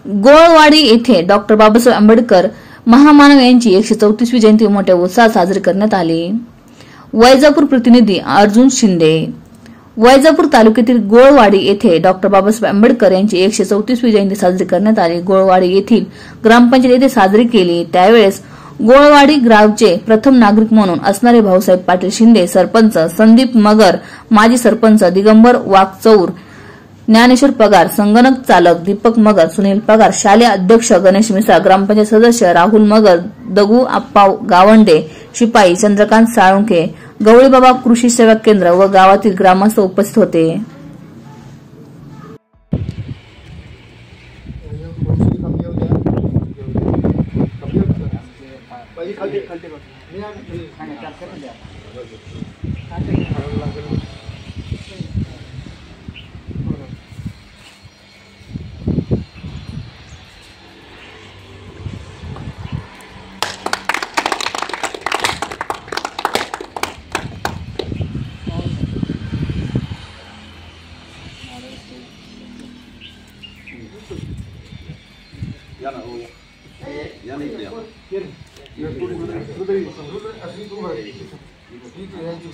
गोळवाडी येथे डॉक्टर बाबासाहेब आंबेडकर महामानव यांची 134वी जयंती मोठ्या उत्साहात साजरी करण्यात आली। वैजापूर प्रतिनिधी अर्जुन शिंदे। वैजापूर तालुक्यातील गोळवाडी येथे डॉक्टर बाबासाहेब आंबेडकर यांची 134वी जयंती साजरी करण्यात आली। गोळवाडी येथील ग्रामपंचायत येथे साजरी केली। त्यावेळेस गोळवाडी गावचे प्रथम नागरिक म्हणून असणारे भाऊसाहेब पाटील शिंदे, सरपंच संदीप मगर, माजी सरपंच दिगंबर वाकचौर, ज्ञानेश्वर पगार, संगणक चालक दीपक मगर, सुनील पगार, शालेय अध्यक्ष गणेश मिसाळ, ग्रामपंचायत सदस्य राहुल मगर, दगू आप्पा गावंडे, शिपाई चंद्रकांत साळुंखे, गवळीबाबा कृषी सेवा केंद्र व गावातील ग्रामस्थ उपस्थित होते। Ya